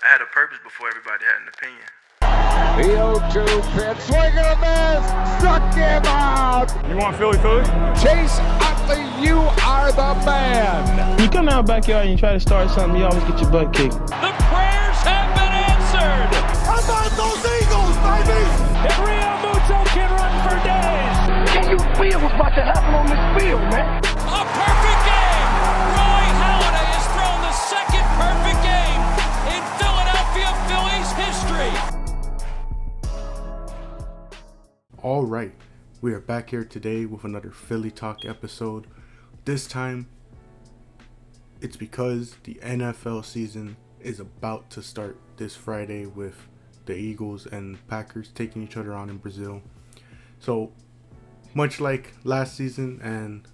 I had a purpose before everybody had an opinion. The 0-2 pitch, swing and a miss, struck him out. You want Philly Philly? Chase Utley, you are the man. You come out backyard and you try to start something, you always get your butt kicked. The prayers have been answered. How about those Eagles, baby? And Rio Muto can run for days. Can you feel what's about to happen on this field, man? A perfect game. Roy Halladay has thrown the second perfect game in Philadelphia Phillies history. All right, we are back here today with another Philly Talk episode. This time, it's because the NFL season is about to start this Friday with the Eagles and Packers taking each other on in Brazil. So, much like last season and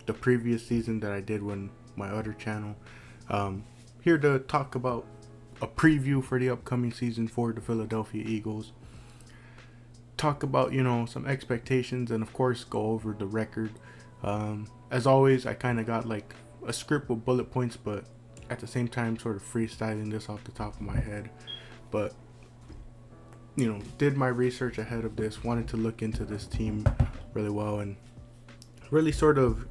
the previous season that I did on my other channel, here to talk about a preview for the upcoming season for the Philadelphia Eagles. Talk about, some expectations and of course go over the record. As always, I kind of got like a script with bullet points, but at the same time sort of freestyling this off the top of my head. But did my research ahead of this, wanted to look into this team really well and really sort of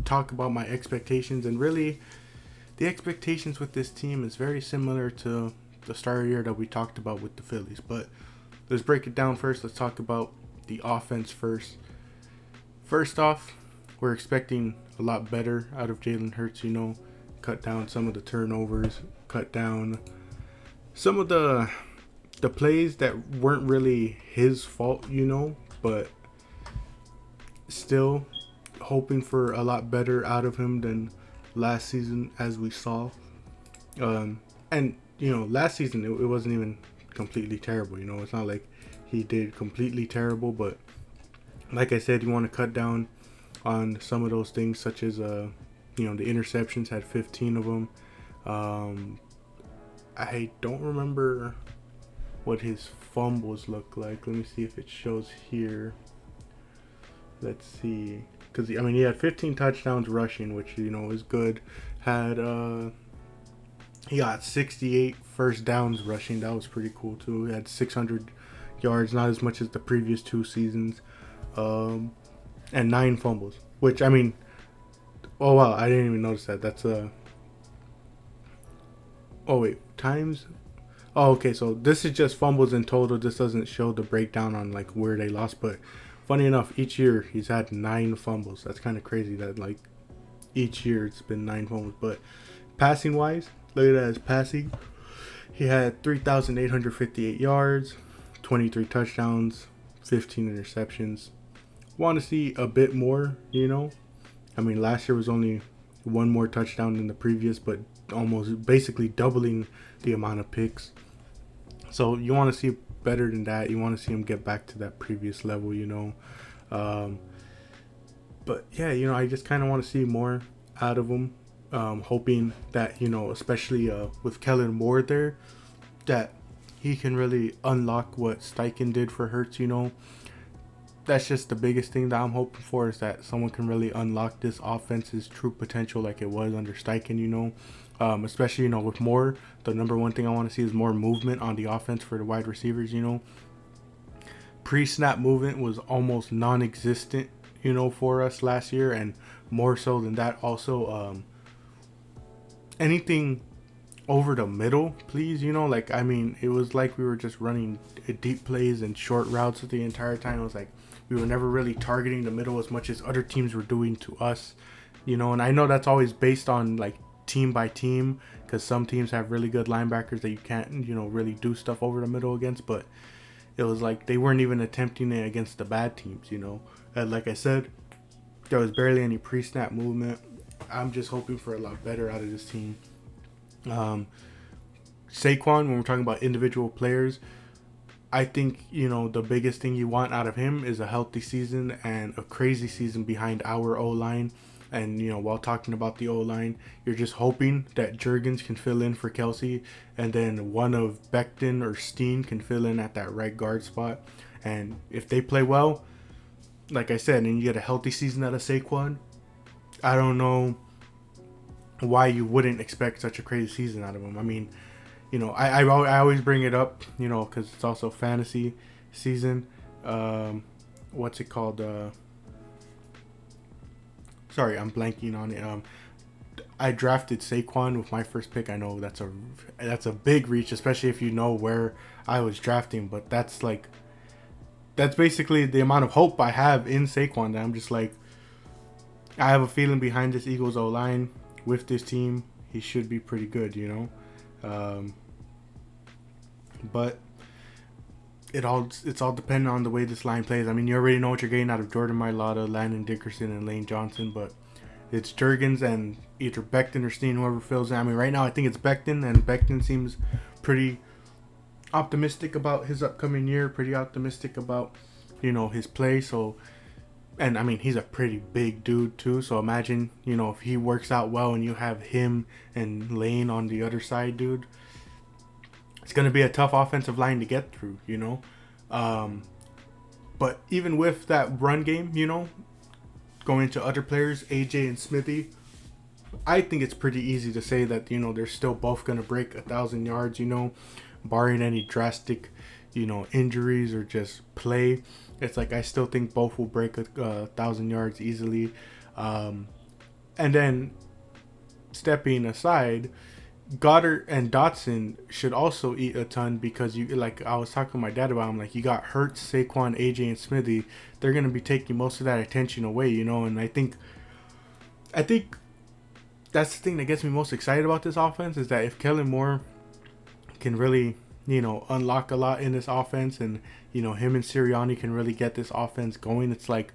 talk about my expectations. And really the expectations with this team is very similar to the start of the year that we talked about with the Phillies, but let's break it down first. Let's talk about the offense first. First off, we're expecting a lot better out of Jalen Hurts, cut down some of the turnovers, cut down some of the plays that weren't really his fault, but still hoping for a lot better out of him than last season as we saw. Last season it wasn't even completely terrible. It's not like he did completely terrible, but like I said, you want to cut down on some of those things, such as the interceptions, had 15 of them. I don't remember what his fumbles look like. Let me see if it shows here. Let's see, because he had 15 touchdowns rushing, which is good. He got 68 first downs rushing. That was pretty cool too. He had 600 yards, not as much as the previous two seasons, and 9 fumbles. Which oh wow, I didn't even notice that. That's times. Oh, okay. So this is just fumbles in total. This doesn't show the breakdown on like where they lost. But funny enough, each year he's had 9 fumbles. That's kind of crazy that like each year it's been 9 fumbles. But passing wise, look at that as passing. He had 3,858 yards, 23 touchdowns, 15 interceptions. Want to see a bit more, last year was only 1 more touchdown than the previous, but almost basically doubling the amount of picks. So you want to see better than that. You want to see him get back to that previous level, But yeah, I just kind of want to see more out of him. Hoping that, especially with Kellen Moore there, that he can really unlock what Steichen did for Hurts, That's just the biggest thing that I'm hoping for, is that someone can really unlock this offense's true potential like it was under Steichen, Especially, with Moore, the number one thing I want to see is more movement on the offense for the wide receivers, Pre-snap movement was almost non-existent, for us last year, and more so than that also, anything over the middle, please, it was like we were just running deep plays and short routes the entire time. It was like we were never really targeting the middle as much as other teams were doing to us, and I know that's always based on like team by team, because some teams have really good linebackers that you can't, really do stuff over the middle against, but it was like they weren't even attempting it against the bad teams, And like I said, there was barely any pre-snap movement. I'm just hoping for a lot better out of this team. Saquon, when we're talking about individual players, I think, the biggest thing you want out of him is a healthy season and a crazy season behind our O-line. And, while talking about the O-line, you're just hoping that Jurgens can fill in for Kelsey, and then one of Becton or Steen can fill in at that right guard spot. And if they play well, like I said, and you get a healthy season out of Saquon, I don't know why you wouldn't expect such a crazy season out of him. you know, I always bring it up, you know, because it's also fantasy season. What's it called? Sorry, I'm blanking on it. I drafted Saquon with my first pick. I know that's a big reach, especially if you know where I was drafting. But that's basically the amount of hope I have in Saquon. That I'm just like, I have a feeling behind this Eagles O-line with this team, he should be pretty good, you know. But it's all dependent on the way this line plays. I mean, you already know what you're getting out of Jordan Mailata, Landon Dickerson, and Lane Johnson, but it's Jurgens and either Becton or Steen, whoever fills in. I mean, right now I think it's Becton, and Becton seems pretty optimistic about his upcoming year, pretty optimistic about, you know, his play. So, and I mean, he's a pretty big dude too. So imagine, you know, if he works out well and you have him and Lane on the other side, dude, it's going to be a tough offensive line to get through, you know. But even with that run game, you know, going to other players, AJ and Smithy, I think it's pretty easy to say that, you know, they're still both going to break 1,000 yards, you know, barring any drastic, you know, injuries or just play. It's like I still think both will break 1,000 yards easily. And then stepping aside, Goddard and Dotson should also eat a ton because you, like I was talking to my dad about, I'm like, you got Hurts, Saquon, AJ, and Smithy. They're gonna be taking most of that attention away, you know. And I think that's the thing that gets me most excited about this offense is that if Kellen Moore can really, you know, unlock a lot in this offense, and you know him and Sirianni can really get this offense going, it's like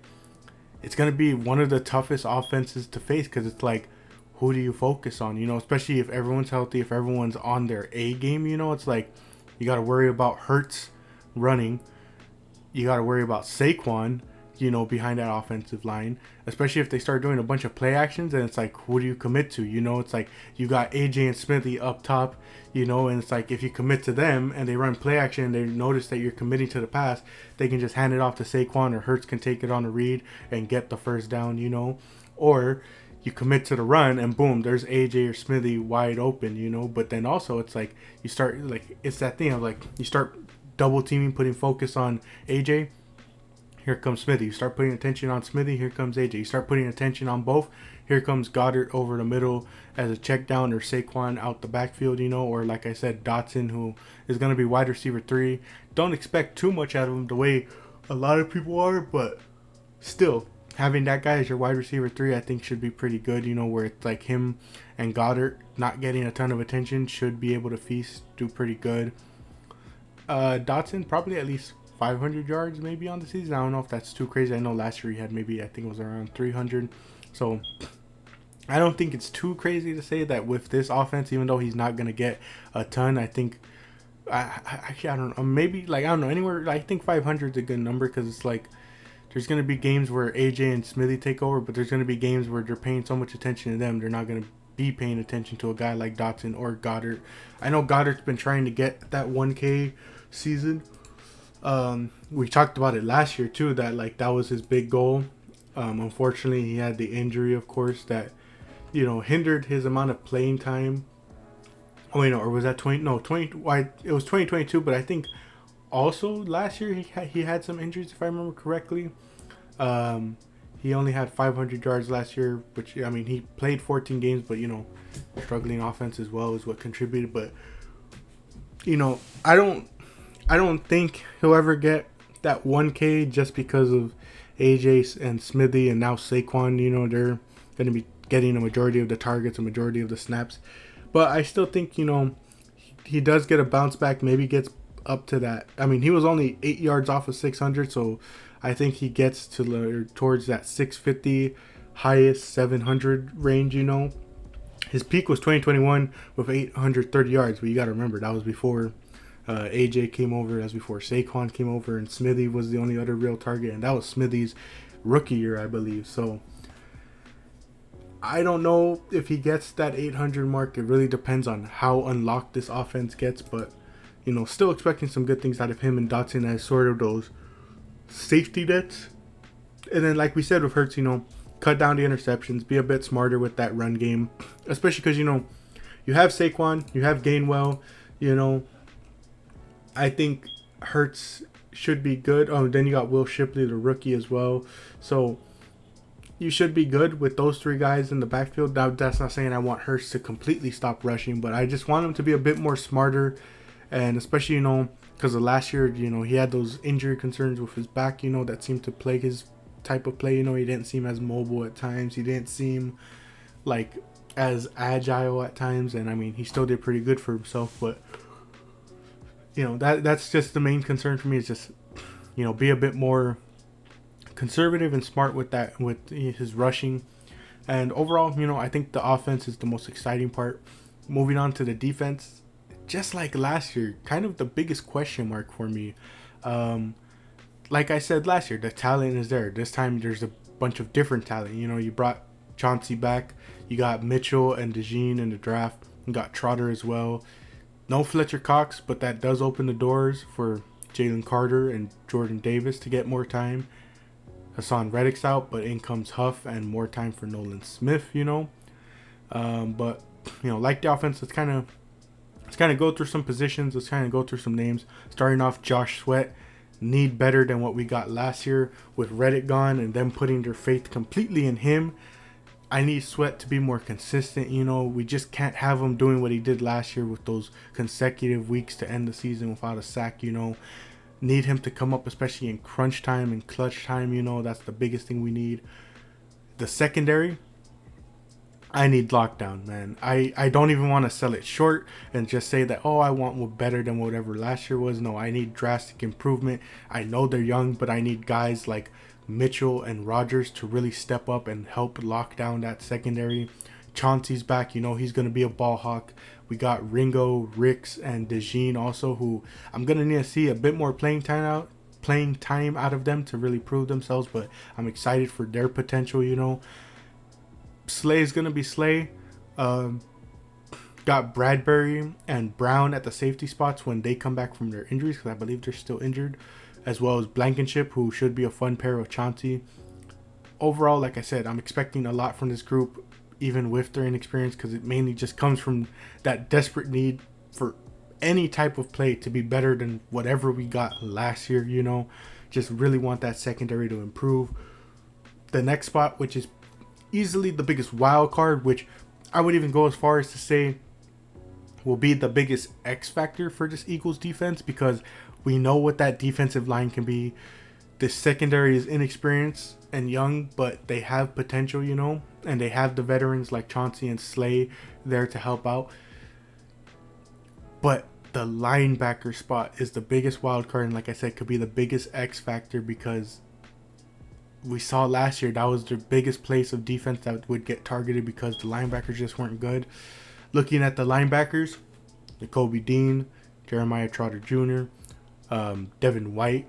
it's gonna be one of the toughest offenses to face because it's like, who do you focus on, you know, especially if everyone's healthy, if everyone's on their A game, you know. It's like you got to worry about Hurts running, you got to worry about Saquon, you know, behind that offensive line, especially if they start doing a bunch of play actions, and it's like, who do you commit to, you know. It's like you got AJ and Smithy up top, you know, and it's like if you commit to them and they run play action and they notice that you're committing to the pass, they can just hand it off to Saquon, or Hurts can take it on a read and get the first down, you know. Or you commit to the run and boom, there's AJ or Smithy wide open, you know. But then also it's like you start, like, it's that thing of like you start double teaming, putting focus on AJ, here comes Smithy. You start putting attention on Smithy, here comes AJ. You start putting attention on both, here comes Goddard over the middle as a check down, or Saquon out the backfield, you know. Or like I said, Dotson, who is going to be wide receiver 3. Don't expect too much out of him the way a lot of people are, but still, having that guy as your wide receiver 3, I think should be pretty good, you know, where it's like him and Goddard not getting a ton of attention should be able to feast, do pretty good. Dotson, probably at least 500 yards maybe on the season. I don't know if that's too crazy. I know last year he had maybe, I think it was around 300. So I don't think it's too crazy to say that with this offense, even though he's not going to get a ton, I think, I don't know, maybe, like, I don't know, anywhere, I think 500 is a good number because it's like, there's going to be games where AJ and Smithy take over, but there's going to be games where they're paying so much attention to them, they're not going to be paying attention to a guy like Dotson or Goddard. I know Goddard's been trying to get that 1K season. We talked about it last year too, that like that was his big goal. Unfortunately, he had the injury, of course, that, you know, hindered his amount of playing time. Oh wait, no, or was that 20? No, 20. It was 2022, but I think also last year he had some injuries, if I remember correctly. He only had 500 yards last year, which, I mean, he played 14 games, but, you know, struggling offense as well is what contributed. But, you know, I don't think he'll ever get that 1K just because of AJ and Smithy and now Saquon. You know, they're going to be getting a majority of the targets, a majority of the snaps. But I still think, you know, he does get a bounce back, maybe gets up to that. I mean, he was only 8 yards off of 600, so I think he gets to towards that 650, highest 700 range, you know. His peak was 2021 with 830 yards, but you got to remember, that was before AJ came over, that's before Saquon came over, and Smithy was the only other real target, and that was Smithy's rookie year, I believe. So I don't know if he gets that 800 mark. It really depends on how unlocked this offense gets, but, you know, still expecting some good things out of him and Dotson as sort of those safety nets. And then, like we said with Hurts, you know, cut down the interceptions, be a bit smarter with that run game, especially because, you know, you have Saquon, you have Gainwell, You know, I think Hurts should be good. Oh, then you got Will Shipley, the rookie, as well. So you should be good with those three guys in the backfield. Now, that's not saying I want Hurts to completely stop rushing, but I just want him to be a bit more smarter. And especially, you know, because of last year, you know, he had those injury concerns with his back, you know, that seemed to plague his type of play. You know, he didn't seem as mobile at times. He didn't seem like as agile at times. And I mean, he still did pretty good for himself. But, you know, that's just the main concern for me, is just, you know, be a bit more conservative and smart with that, with his rushing. And overall, you know, I think the offense is the most exciting part. Moving on to the defense, just like last year, kind of the biggest question mark for me. Like I said last year, the talent is there. This time there's a bunch of different talent. You know, you brought Chauncey back. You got Mitchell and DeJean in the draft. You got Trotter as well. No Fletcher Cox, but that does open the doors for Jalen Carter and Jordan Davis to get more time. Hassan Reddick's out, but in comes Huff and more time for Nolan Smith, you know. But, you know, like the offense, let's kind of go through some positions. Let's kind of go through some names. Starting off, Josh Sweat. Need better than what we got last year with Reddick gone and them putting their faith completely in him. I need Sweat to be more consistent. You know, we just can't have him doing what he did last year with those consecutive weeks to end the season without a sack, you know. Need him to come up, especially in crunch time and clutch time, you know. That's the biggest thing we need. The secondary, I need lockdown, man. I don't even want to sell it short and just say that, oh, I want better than whatever last year was. No, I need drastic improvement. I know they're young, but I need guys like Mitchell and Rogers to really step up and help lock down that secondary. Chauncey's back. You know, he's going to be a ball hawk. We got Ringo, Ricks, and DeJean also, who I'm going to need to see a bit more playing time out of them to really prove themselves, but I'm excited for their potential, you know. Slay's going to be Slay. Got Bradbury and Brown at the safety spots when they come back from their injuries, because I believe they're still injured, as well as Blankenship, who should be a fun pair with Chauncey. Overall, like I said, I'm expecting a lot from this group, even with their inexperience, because it mainly just comes from that desperate need for any type of play to be better than whatever we got last year, you know. Just really want that secondary to improve. The next spot, which is easily the biggest wild card, which I would even go as far as to say will be the biggest X factor for this Eagles defense, because we know what that defensive line can be. The secondary is inexperienced and young, but they have potential, you know, and they have the veterans like Chauncey and Slay there to help out. But the linebacker spot is the biggest wild card, and like I said, could be the biggest X factor, because we saw last year that was their biggest place of defense that would get targeted because the linebackers just weren't good. Looking at the linebackers, Nakobe Dean, Jeremiah Trotter Jr., Devin White,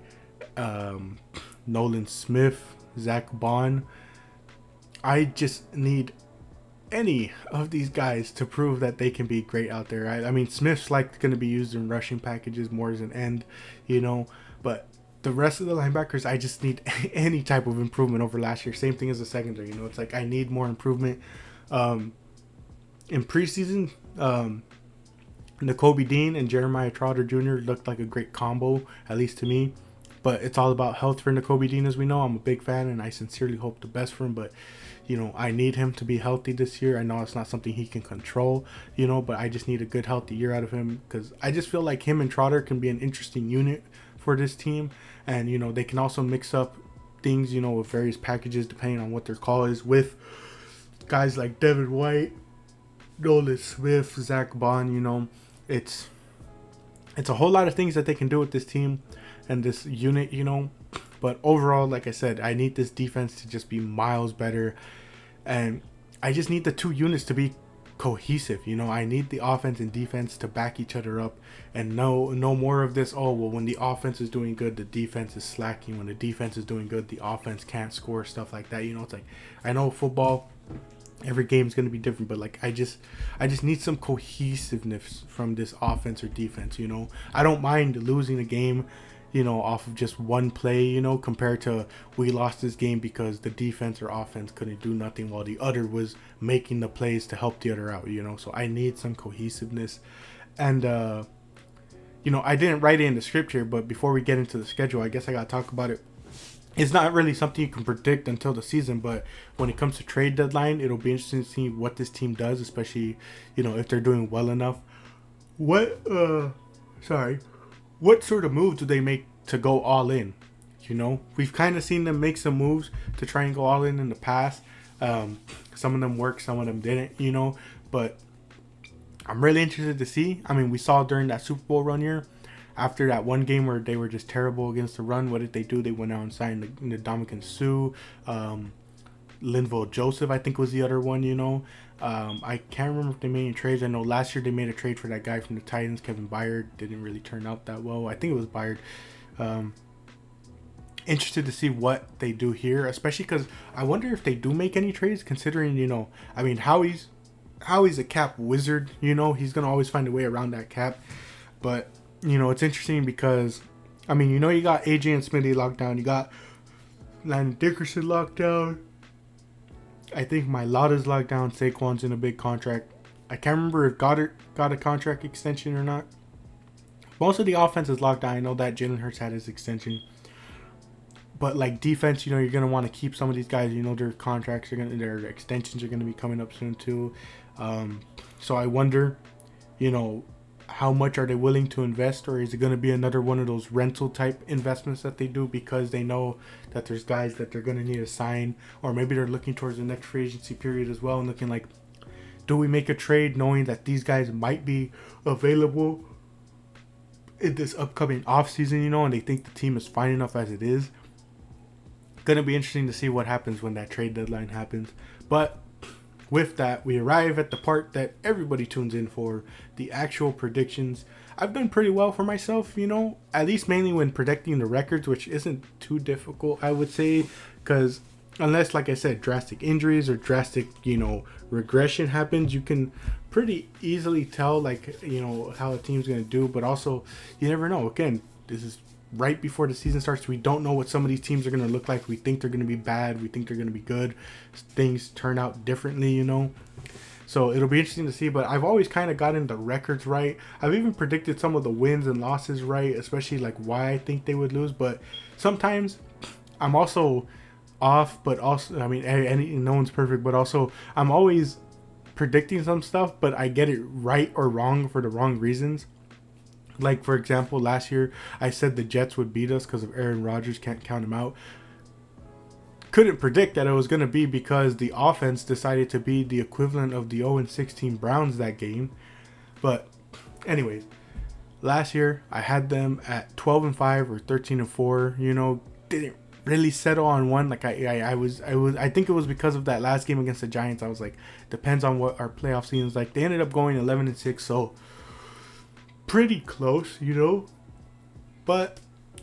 Nolan Smith, Zach Bond. I just need any of these guys to prove that they can be great out there. I mean, Smith's like going to be used in rushing packages more as an end, you know, but the rest of the linebackers, I just need any type of improvement over last year. Same thing as the secondary, you know. It's like I need more improvement. In preseason, Nakobe Dean and Jeremiah Trotter Jr. looked like a great combo, at least to me. But it's all about health for Nakobe Dean, as we know. I'm a big fan, and I sincerely hope the best for him. But, you know, I need him to be healthy this year. I know it's not something he can control, you know, but I just need a good, healthy year out of him, because I just feel like him and Trotter can be an interesting unit for this team. And, you know, they can also mix up things, you know, with various packages depending on what their call is, with guys like Devin White, Nolan Smith, Zach Bond. You know, it's a whole lot of things that they can do with this team and this unit, you know. But overall, like I said, I need this defense to just be miles better, and I just need the two units to be cohesive, you know. I need the offense and defense to back each other up, and no more of this, oh well, when the offense is doing good, the defense is slacking. When the defense is doing good, the offense can't score, stuff like that, you know. It's like, I know football, every game is going to be different, but like I just need some cohesiveness from this offense or defense, you know. I don't mind losing a game, you know, off of just one play, you know, compared to we lost this game because the defense or offense couldn't do nothing while the other was making the plays to help the other out, you know. So I need some cohesiveness. And I didn't write it in the script here, but before we get into the schedule, I guess I got to talk about it. It's not really something you can predict until the season, but when it comes to trade deadline, it'll be interesting to see what this team does, especially, if they're doing well enough. What sort of moves do they make to go all in? We've kind of seen them make some moves to try and go all in the past. Some of them worked, some of them didn't, but I'm really interested to see. I mean, we saw during that Super Bowl run year, after that one game where they were just terrible against the run, what did they do? They went out and signed the Ndamukong Suh, Linval Joseph, I think was the other one, I can't remember if they made any trades. I know last year they made a trade for that guy from the Titans, Kevin Byard. Didn't really turn out that well. I think it was Byard. Interested to see what they do here, especially because I wonder if they do make any trades, considering, Howie's a cap wizard, he's going to always find a way around that cap. But, it's interesting because, you got AJ and Smitty locked down. You got Landon Dickerson locked down. I think Mailata's locked down. Saquon's in a big contract. I can't remember if Goddard got a contract extension or not. Most of the offense is locked down. I know that Jalen Hurts had his extension. But like defense, you're going to want to keep some of these guys. Their contracts their extensions are going to be coming up soon too. So I wonder, how much are they willing to invest, or is it going to be another one of those rental type investments that they do because they know that there's guys that they're going to need to sign, or maybe they're looking towards the next free agency period as well and looking like, do we make a trade knowing that these guys might be available in this upcoming offseason, and they think the team is fine enough as it is. Going to be interesting to see what happens when that trade deadline happens. But with that, we arrive at the part that everybody tunes in for, the actual predictions. I've done pretty well for myself, at least mainly when predicting the records, which isn't too difficult, I would say, because unless, like I said, drastic injuries or drastic, regression happens, you can pretty easily tell, how a team's going to do. But also, you never know. Again, this is right before the season starts. We don't know what some of these teams are going to look like. We think they're going to be bad. We think they're going to be good. Things turn out differently, So it'll be interesting to see. But I've always kind of gotten the records right. I've even predicted some of the wins and losses right, especially like why I think they would lose. But sometimes I'm also off, but also, no one's perfect, but also I'm always predicting some stuff, but I get it right or wrong for the wrong reasons. Like, for example, last year, I said the Jets would beat us because of Aaron Rodgers, can't count him out. Couldn't predict that it was going to be because the offense decided to be the equivalent of the 0-16 Browns that game. But anyways, last year, I had them at 12-5 or 13-4, didn't really settle on one. Like, I think it was because of that last game against the Giants. I was like, depends on what our playoff season is like. They ended up going 11-6, so pretty close, but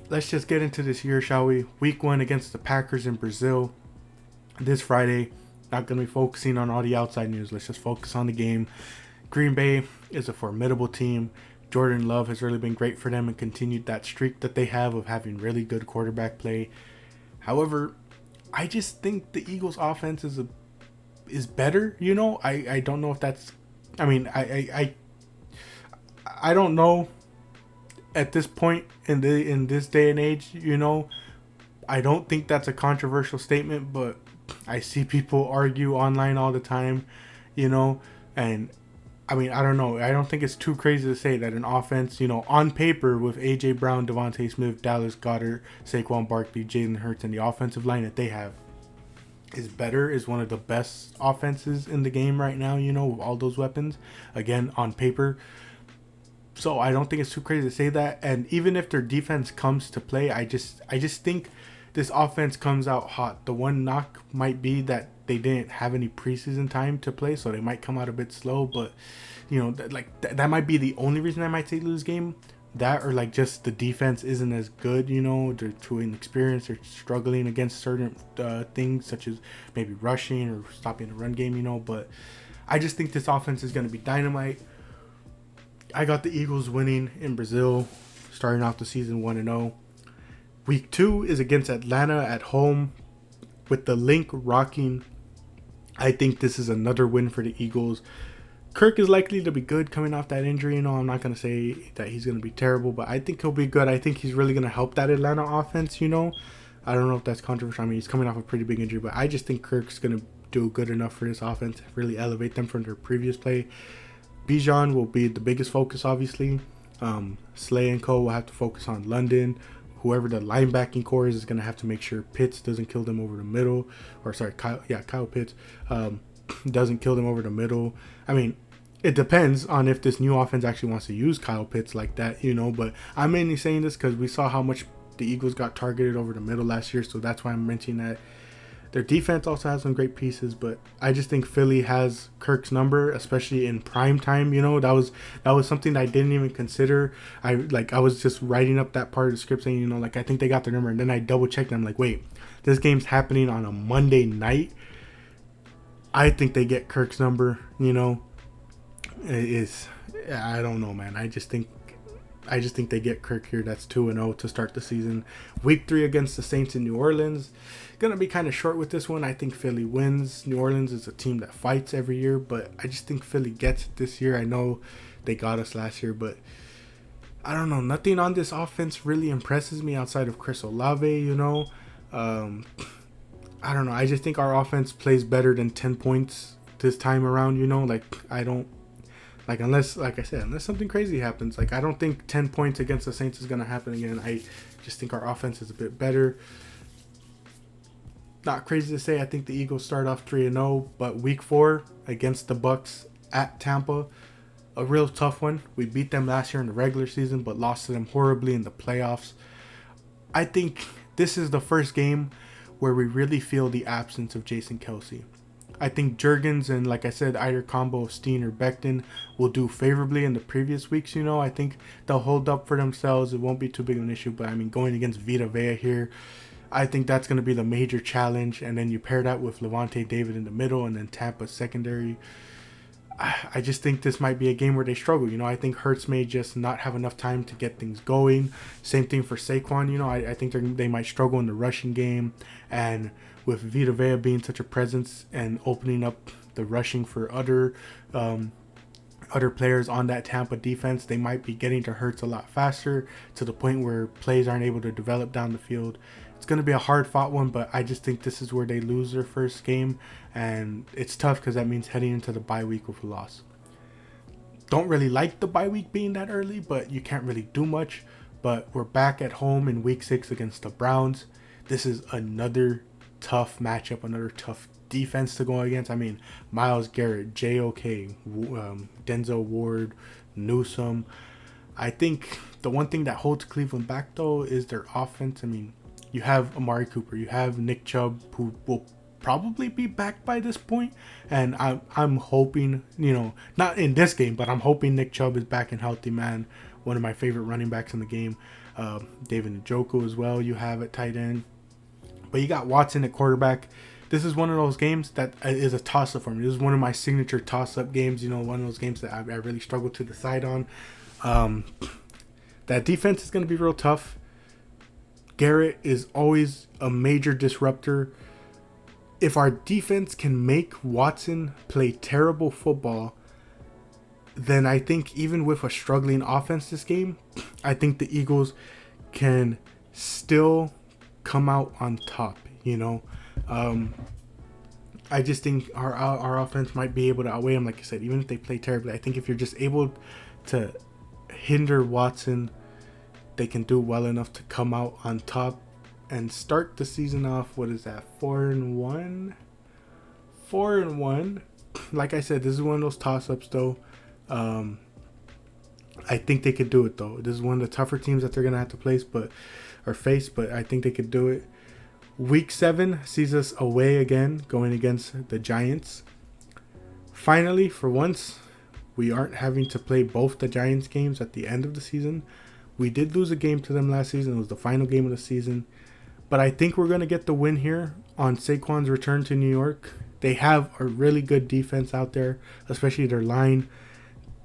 let's just get into this year, shall we? Week 1 against the Packers in Brazil this Friday. Not going to be focusing on all the outside news. Let's just focus on the game. Green Bay is a formidable team. Jordan Love has really been great for them and continued that streak that they have of having really good quarterback play. However, I just think the Eagles offense is better, I don't know if that's, I don't know at this point in this day and age, I don't think that's a controversial statement, but I see people argue online all the time, and I don't know. I don't think it's too crazy to say that an offense, on paper with A.J. Brown, Devontae Smith, Dallas Goedert, Saquon Barkley, Jalen Hurts, and the offensive line that they have is better, is one of the best offenses in the game right now, with all those weapons, again, on paper. So I don't think it's too crazy to say that. And even if their defense comes to play, I just think this offense comes out hot. The one knock might be that they didn't have any preseason time to play, so they might come out a bit slow. But, that might be the only reason I might say lose game. That, or just the defense isn't as good, they're too inexperienced. They're struggling against certain things, such as maybe rushing or stopping the run game, But I just think this offense is going to be dynamite. I got the Eagles winning in Brazil, starting off the season 1-0. Week 2 is against Atlanta at home with the link rocking. I think this is another win for the Eagles. Kirk is likely to be good coming off that injury. You know, I'm not going to say that he's going to be terrible, but I think he'll be good. I think he's really going to help that Atlanta offense, you know. I don't know if that's controversial. I mean, he's coming off a pretty big injury, but I just think Kirk's going to do good enough for this offense, really elevate them from their previous play. Bijan will be the biggest focus, obviously. Slay and Co. will have to focus on London. Whoever the linebacking core is going to have to make sure Pitts doesn't kill them over the middle. Or, sorry, Kyle Pitts doesn't kill them over the middle. I mean, it depends on if this new offense actually wants to use Kyle Pitts like that, you know. But I'm mainly saying this because we saw how much the Eagles got targeted over the middle last year. So that's why I'm mentioning that. Their defense also has some great pieces, but I just think Philly has Kirk's number, especially in prime time. You know, that was something that I didn't even consider. I was just writing up that part of the script saying, you know, like I think they got their number, and then I double checked and I'm like, wait, this game's happening on a Monday night. I think they get Kirk's number. You know, I don't know, man. I just think they get Kirk here. That's 2-0 to start the season. Week 3 against the Saints in New Orleans. Gonna be kind of short with this one. I think Philly wins. New Orleans is a team that fights every year, but I just think Philly gets it this year. I know they got us last year, but I don't know. Nothing on this offense really impresses me outside of Chris Olave, you know. I don't know. I just think our offense plays better than 10 points this time around, you know. Like, I don't... Like, unless, like I said, unless something crazy happens. Like, I don't think 10 points against the Saints is going to happen again. I just think our offense is a bit better. Not crazy to say, I think the Eagles start off 3-0. But week 4 against the Bucks at Tampa, a real tough one. We beat them last year in the regular season, but lost to them horribly in the playoffs. I think this is the first game where we really feel the absence of Jason Kelce. I think Jurgens and, like I said, either combo of Steen or Becton will do favorably in the previous weeks, you know. I think they'll hold up for themselves. It won't be too big of an issue, but I mean, going against Vita Vea here, I think that's going to be the major challenge. And then you pair that with Levante David in the middle and then Tampa secondary. I just think this might be a game where they struggle. You know, I think Hurts may just not have enough time to get things going. Same thing for Saquon. You know, I think they might struggle in the rushing game. And with Vita Vea being such a presence and opening up the rushing for other players on that Tampa defense, they might be getting to Hurts a lot faster to the point where plays aren't able to develop down the field. It's going to be a hard-fought one, but I just think this is where they lose their first game, and it's tough because that means heading into the bye week with a loss. Don't really like the bye week being that early, but you can't really do much. But we're back at home in week 6 against the Browns. This is another tough matchup, another tough defense to go against. I mean, Myles Garrett, J.O.K., Denzel Ward, Newsome. I think the one thing that holds Cleveland back, though, is their offense. I mean, you have Amari Cooper, you have Nick Chubb, who will probably be back by this point, and I'm hoping, you know, not in this game, but I'm hoping Nick Chubb is back and healthy, man. One of my favorite running backs in the game. David Njoku as well, you have at tight end. But you got Watson at quarterback. This is one of those games that is a toss-up for me. This is one of my signature toss-up games, you know, one of those games that I really struggle to decide on. That defense is going to be real tough. Garrett is always a major disruptor. If our defense can make Watson play terrible football, then I think even with a struggling offense this game, I think the Eagles can still come out on top, you know. I just think our offense might be able to outweigh them, like I said, even if they play terribly. I think if you're just able to hinder Watson, they can do well enough to come out on top and start the season off. What is that? 4-1. Like I said, this is one of those toss-ups, though. I think they could do it, though. This is one of the tougher teams that they're gonna have to face, but I think they could do it. Week 7 sees us away again, going against the Giants. Finally, for once, we aren't having to play both the Giants games at the end of the season. We did lose a game to them last season. It was the final game of the season. But I think we're going to get the win here on Saquon's return to New York. They have a really good defense out there, especially their line.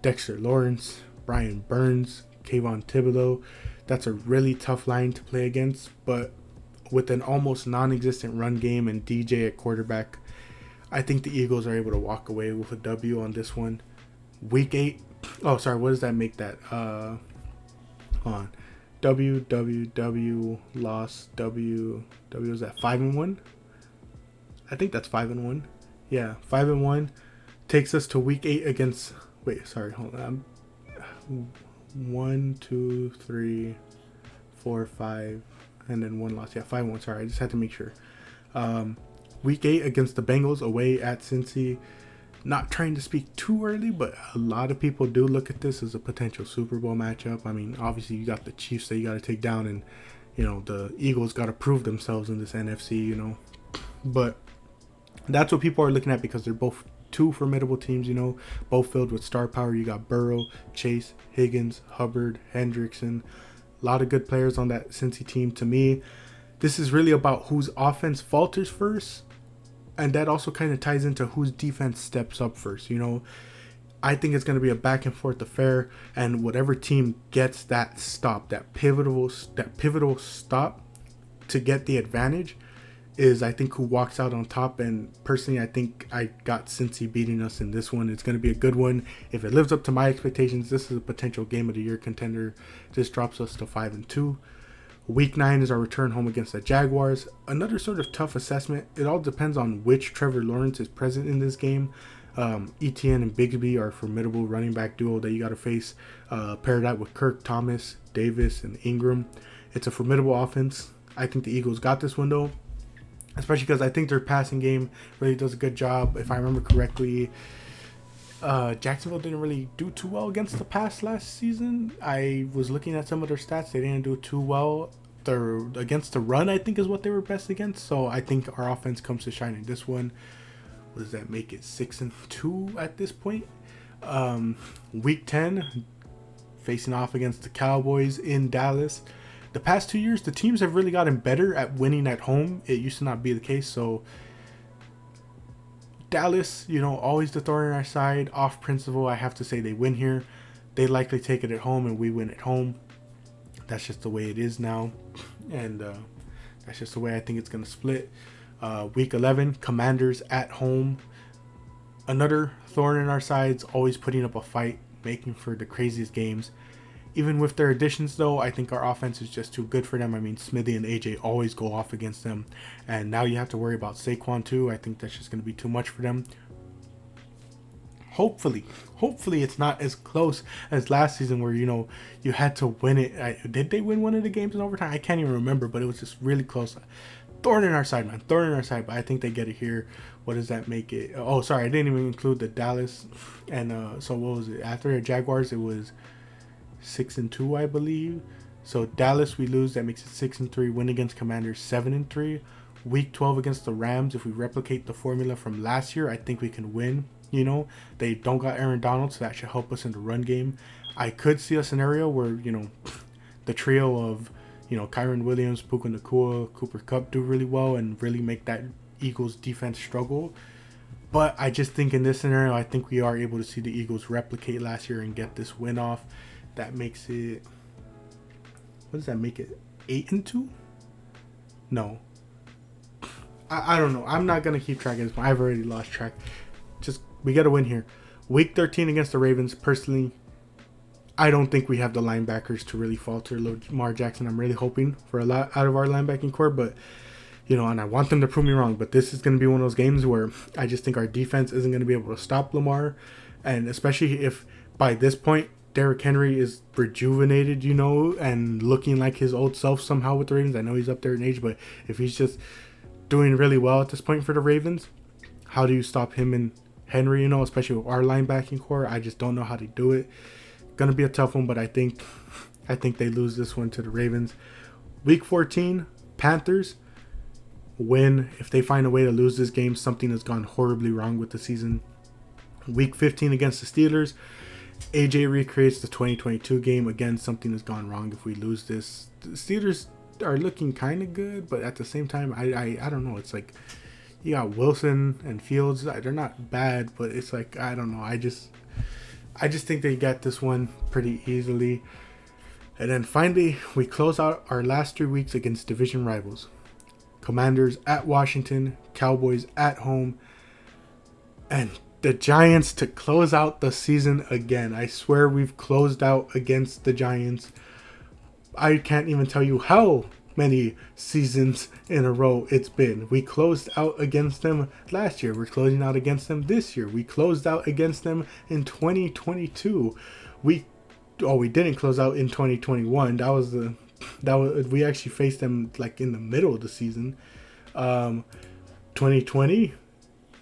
Dexter Lawrence, Brian Burns, Kayvon Thibodeau. That's a really tough line to play against. But with an almost non-existent run game and DJ at quarterback, I think the Eagles are able to walk away with a W on this one. Week 8. Oh, sorry. What does that make that? Hold on. W lost W is that 5-1? I think that's 5-1. Yeah, 5-1 takes us to week 8 against. Wait, sorry, hold on. 1, 2, 3, 4, 5, and then 1 loss. Yeah, 5-1. Sorry, I just had to make sure. Week 8 against the Bengals away at Cincy. Not trying to speak too early, but a lot of people do look at this as a potential Super Bowl matchup. I mean, obviously you got the Chiefs that you got to take down, and the Eagles got to prove themselves in this NFC. But that's what people are looking at because they're both two formidable teams. Both filled with star power. You got Burrow, Chase, Higgins, Hubbard, Hendrickson. A lot of good players on that Cincy team. To me, this is really about whose offense falters first. And that also kind of ties into whose defense steps up first. I think it's going to be a back and forth affair, and whatever team gets that stop, that pivotal stop to get the advantage, is I think who walks out on top. And personally, I think I got Cincy beating us in this one. It's going to be a good one. If it lives up to my expectations, this is a potential game of the year contender. This drops us to 5-2. Week 9 is our return home against the Jaguars. Another sort of tough assessment. It all depends on which Trevor Lawrence is present in this game. Etienne and Bigsby are a formidable running back duo that you got to face. Pair that with Kirk, Thomas, Davis, and Ingram. It's a formidable offense. I think the Eagles got this one though, especially because I think their passing game really does a good job. If I remember correctly, Jacksonville didn't really do too well against the pass last season. I was looking at some of their stats. They didn't do too well. Against the run, I think, is what they were best against. So I think our offense comes to shine in this one. What does that make it? 6-2 at this point. Week 10, facing off against the Cowboys in Dallas. The past 2 years, the teams have really gotten better at winning at home. It used to not be the case. So Dallas, always the thorn in our side. Off principle, I have to say they win here. They likely take it at home, and we win at home. That's just the way it is now. And that's just the way I think it's going to split. Week 11, Commanders at home. Another thorn in our sides, always putting up a fight, making for the craziest games. Even with their additions, though, I think our offense is just too good for them. I mean, Smithy and AJ always go off against them. And now you have to worry about Saquon, too. I think that's just going to be too much for them. Hopefully it's not as close as last season where, you had to win it. Did they win one of the games in overtime? I can't even remember, but it was just really close. Thorn in our side, man. Thorn in our side, but I think they get it here. What does that make it? Oh, sorry, I didn't even include the Dallas. And so what was it? After the Jaguars, it was 6-2, I believe. So Dallas, we lose. That makes it 6-3. Win against Commanders, 7-3. Week 12 against the Rams. If we replicate the formula from last year, I think we can win. They don't got Aaron Donald, so that should help us in the run game. I could see a scenario where, the trio of, Kyron Williams, Puka Nacua, Cooper Kupp do really well and really make that Eagles defense struggle. But I just think in this scenario, I think we are able to see the Eagles replicate last year and get this win off. That makes it, what does that make it? 8-2? No. I don't know. I'm not going to keep track of this one. I've already lost track. We got to win here. Week 13 against the Ravens. Personally, I don't think we have the linebackers to really falter Lamar Jackson. I'm really hoping for a lot out of our linebacking core, but and I want them to prove me wrong. But this is going to be one of those games where I just think our defense isn't going to be able to stop Lamar, and especially if by this point Derrick Henry is rejuvenated, and looking like his old self somehow with the Ravens. I know he's up there in age, but if he's just doing really well at this point for the Ravens, how do you stop him and Henry, especially with our linebacking core? I just don't know how to do it. Gonna be a tough one, but I think they lose this one to the Ravens. Week 14, Panthers win. If they find a way to lose this game, something has gone horribly wrong with the season. Week 15 against the Steelers, AJ recreates the 2022 game. Again, something has gone wrong if we lose this. The Steelers are looking kind of good, but at the same time, I don't know. It's like, you got Wilson and Fields. They're not bad, but it's like, I don't know. I just think they get this one pretty easily. And then finally, we close out our last 3 weeks against division rivals. Commanders at Washington, Cowboys at home. And the Giants to close out the season again. I swear we've closed out against the Giants. I can't even tell you how many seasons in a row it's been. We closed out against them last year. We're closing out against them this year. We closed out against them in 2022. We didn't close out in 2021. We actually faced them like in the middle of the season. 2020.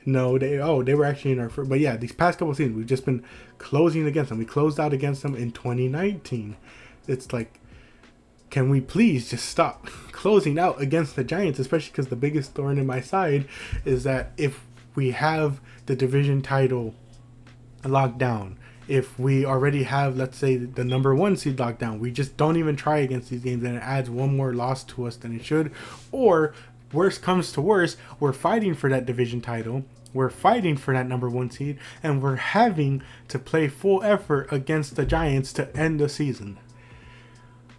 No, they were actually in our first. But yeah, these past couple of seasons, we've just been closing against them. We closed out against them in 2019. It's like, can we please just stop closing out against the Giants? Especially because the biggest thorn in my side is that if we have the division title locked down, if we already have, let's say, the number 1 seed locked down, we just don't even try against these games, and it adds one more loss to us than it should. Or worst comes to worst, we're fighting for that division title. We're fighting for that number 1 seed, and we're having to play full effort against the Giants to end the season.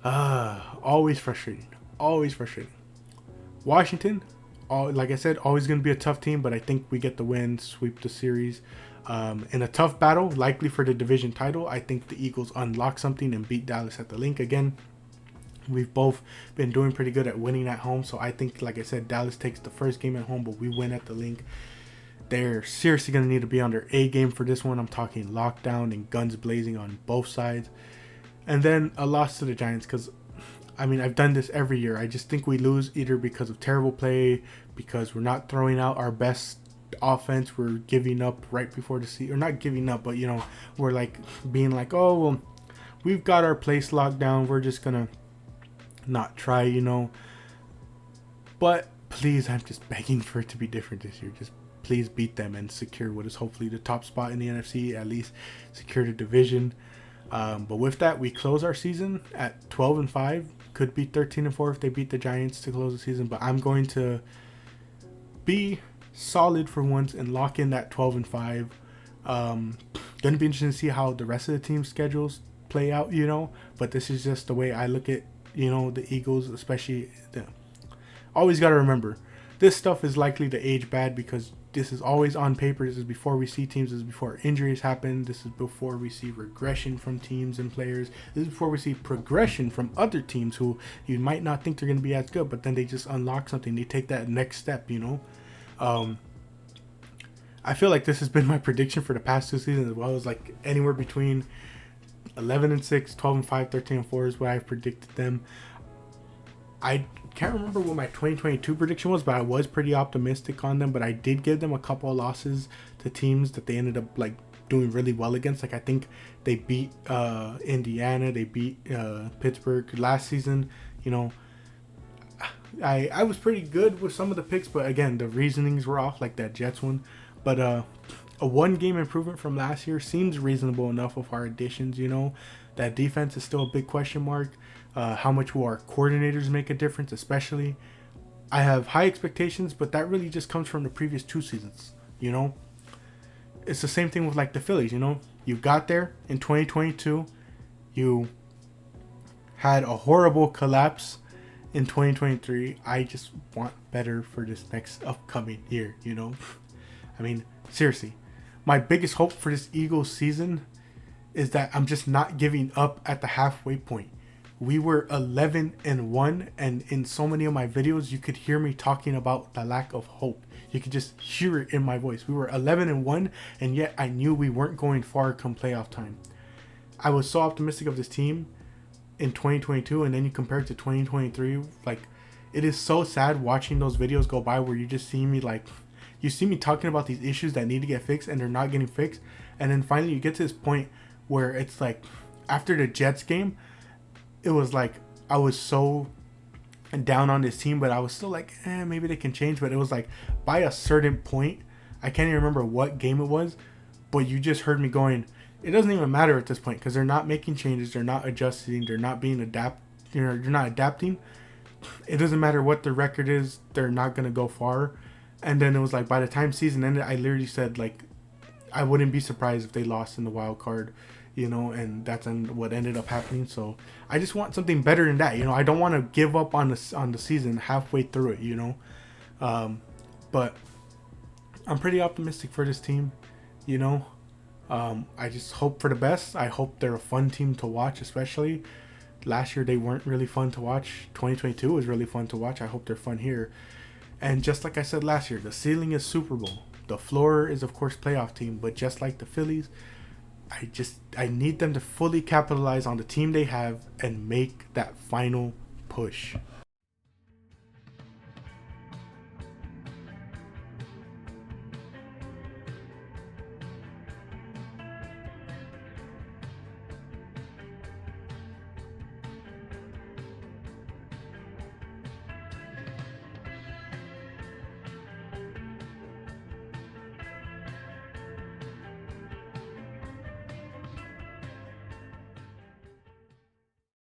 Always frustrating. Always frustrating. Washington, like I said, always going to be a tough team, but I think we get the win, sweep the series. In a tough battle, likely for the division title, I think the Eagles unlock something and beat Dallas at the Link again. We've both been doing pretty good at winning at home, so I think, like I said, Dallas takes the first game at home, but we win at the Link. They're seriously going to need to be on their A game for this one. I'm talking lockdown and guns blazing on both sides. And then a loss to the Giants because, I mean, I've done this every year. I just think we lose either because of terrible play, because we're not throwing out our best offense, we're giving up right before the season, or not giving up, but, you know, we're like being like, oh, well, we've got our place locked down. We're just going to not try, you know. But please, I'm just begging for it to be different this year. Just please beat them and secure what is hopefully the top spot in the NFC, at least secure the division. But with that, we close our season at 12-5. Could be 13-4 if they beat the Giants to close the season. But I'm going to be solid for once and lock in that 12-5. Going to be interesting to see how the rest of the team's schedules play out, you know. But this is just the way I look at, you know, the Eagles, especially. Always got to remember, this stuff is likely to age bad because this is always on paper. This is before we see teams. This is before injuries happen. This is before we see regression from teams and players. This is before we see progression from other teams who you might not think they're going to be as good, but then they just unlock something. They take that next step, you know. I feel like this has been my prediction for the past 2 seasons as well. It's like anywhere between 11-6, 12-5, 13-4 is where I've predicted them. I can't remember what my 2022 prediction was, but I was pretty optimistic on them. But I did give them a couple of losses to teams that they ended up like doing really well against. Like I think they beat Indiana, they beat Pittsburgh last season. You know, I was pretty good with some of the picks, but again, the reasonings were off, like that Jets one. But a 1-game improvement from last year seems reasonable enough with our additions. You know, that defense is still a big question mark. How much will our coordinators make a difference, especially? I have high expectations, but that really just comes from the previous 2 seasons, you know? It's the same thing with, like, the Phillies, you know? You got there in 2022. You had a horrible collapse in 2023. I just want better for this next upcoming year, you know? I mean, seriously. My biggest hope for this Eagles season is that I'm just not giving up at the halfway point. We were 11-1, and in so many of my videos, you could hear me talking about the lack of hope. You could just hear it in my voice. We were 11-1, and yet I knew we weren't going far come playoff time. I was so optimistic of this team in 2022, and then you compare it to 2023. Like, it is so sad watching those videos go by where you just see me like, you see me talking about these issues that need to get fixed, and they're not getting fixed. And then finally you get to this point where it's like, after the Jets game, it was like I was so down on this team, but I was still like, maybe they can change. But it was like by a certain point, I can't even remember what game it was, but you just heard me going, it doesn't even matter at this point because they're not making changes, they're not adjusting, they're not being you're not adapting. It doesn't matter what the record is, they're not gonna go far. And then it was like by the time season ended, I literally said like I wouldn't be surprised if they lost in the wild card. You know, and that's what ended up happening. So I just want something better than that. You know, I don't want to give up on the season halfway through it. You know, but I'm pretty optimistic for this team. you know. I just hope for the best. I hope they're a fun team to watch, especially. Last year they weren't really fun to watch. 2022 was really fun to watch. I hope they're fun here. And just like I said last year, the ceiling is Super Bowl. The floor is, of course, playoff team. But just like the Phillies, I need them to fully capitalize on the team they have and make that final push.